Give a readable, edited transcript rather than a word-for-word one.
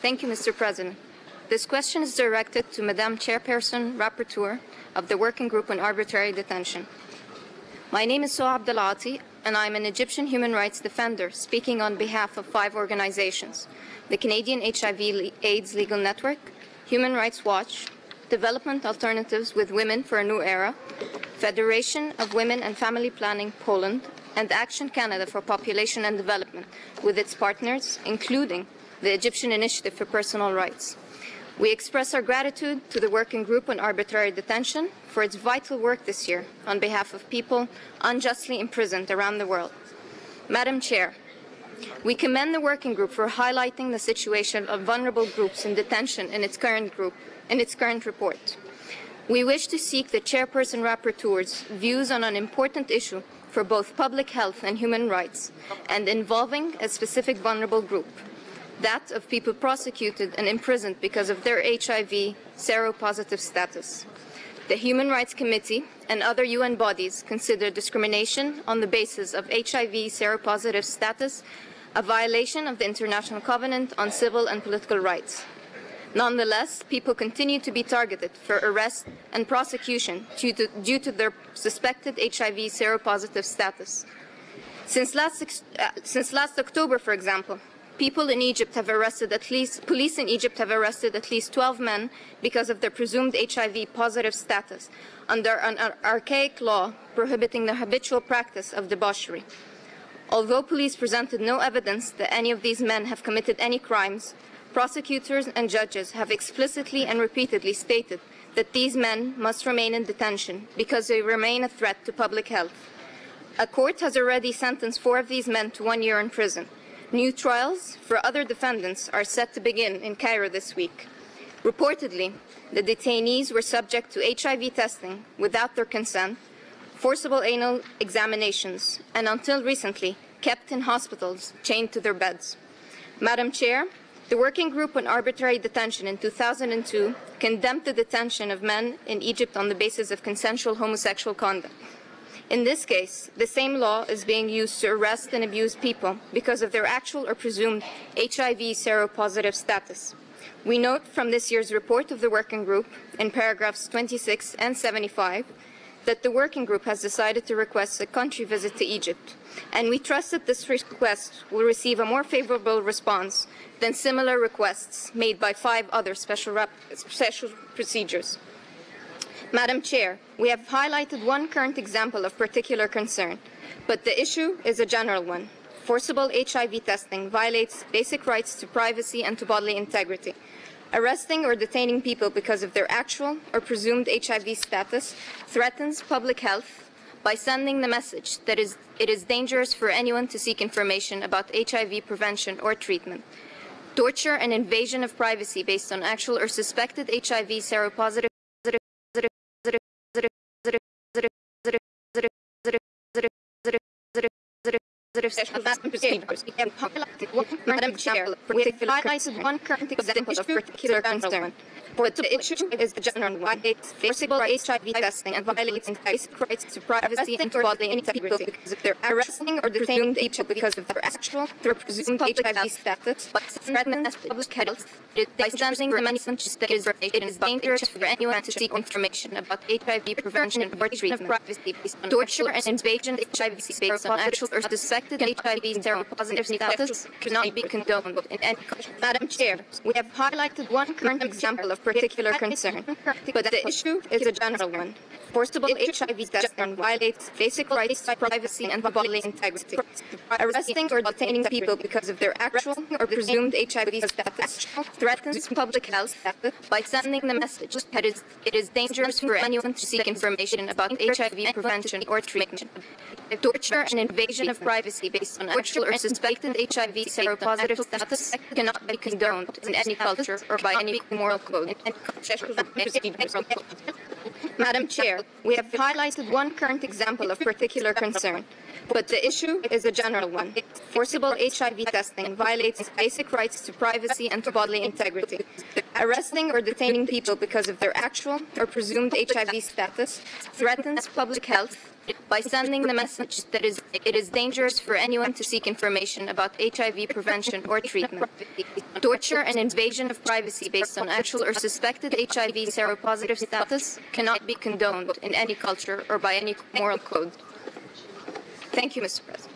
Thank you, Mr. President. This question is directed to Madam Chairperson, Rapporteur of the Working Group on Arbitrary Detention. My name is Soha Abdelaty, and I am an Egyptian human rights defender speaking on behalf of 5 organizations: the Canadian HIV/AIDS Legal Network, Human Rights Watch, Development Alternatives with Women for a New Era, Federation of Women and Family Planning Poland, and Action Canada for Population and Development, with its partners, including the Egyptian Initiative for Personal Rights. We express our gratitude to the Working Group on Arbitrary Detention for its vital work this year on behalf of people unjustly imprisoned around the world. Madam Chair, we commend the Working Group for highlighting the situation of vulnerable groups in detention in its current report. We wish to seek the Chairperson Rapporteur's views on an important issue for both public health and human rights, and involving a specific vulnerable group, that of people prosecuted and imprisoned because of their HIV seropositive status. The Human Rights Committee and other UN bodies consider discrimination on the basis of HIV seropositive status a violation of the International Covenant on Civil and Political Rights. Nonetheless, people continue to be targeted for arrest and prosecution due to their suspected HIV seropositive status. Since last October, for example, police in Egypt have arrested at least 12 men because of their presumed HIV-positive status under an archaic law prohibiting the habitual practice of debauchery. Although police presented no evidence that any of these men have committed any crimes, prosecutors and judges have explicitly and repeatedly stated that these men must remain in detention because they remain a threat to public health. A court has already sentenced 4 of these men to 1 year in prison. New trials for other defendants are set to begin in Cairo this week. Reportedly, the detainees were subject to HIV testing without their consent, forcible anal examinations, and until recently, kept in hospitals, chained to their beds. Madam Chair, the Working Group on Arbitrary Detention in 2002 condemned the detention of men in Egypt on the basis of consensual homosexual conduct. In this case, the same law is being used to arrest and abuse people because of their actual or presumed HIV seropositive status. We note from this year's report of the Working Group, in paragraphs 26 and 75, that the Working Group has decided to request a country visit to Egypt, and we trust that this request will receive a more favorable response than similar requests made by 5 other special procedures. Madam Chair, we have highlighted one current example of particular concern, but the issue is a general one. Forcible HIV testing violates basic rights to privacy and to bodily integrity. Arresting or detaining people because of their actual or presumed HIV status threatens public health by sending the message that it is dangerous for anyone to seek information about HIV prevention or treatment. Torture and invasion of privacy based on actual or suspected HIV seropositive Madam Chair, we have highlighted one current example of particular concern, but the issue is the general one. Forcible HIV testing and violating basic rights to privacy and to bodily integrity because of their arresting or detaining people because of their actual or presumed HIV status, but threatens public health by sending the message that it is dangerous for anyone to seek information about HIV prevention or treatment. Torture and invasion of HIV based on actual or suspected HIV seropositive status cannot be condoned in any country. Madam Chair, we have highlighted one current example of particular concern, but the issue is a general one. Forcible HIV testing violates basic rights to privacy and bodily integrity. Arresting or detaining people because of their actual or presumed HIV status threatens public health by sending the message that it is dangerous for anyone to seek information about HIV prevention or treatment. Torture and invasion of privacy based on actual or suspected HIV seropositive status cannot be condoned in any culture or by any moral code. Madam Chair, we have highlighted one current example of particular concern, but the issue is a general one. Forcible HIV testing violates basic rights to privacy and to bodily integrity. Arresting or detaining people because of their actual or presumed HIV status threatens public health by sending the message that it is dangerous for anyone to seek information about HIV prevention or treatment. Torture and invasion of privacy based on actual or suspected HIV seropositive status cannot be condoned in any culture or by any moral code. Thank you, Mr. President.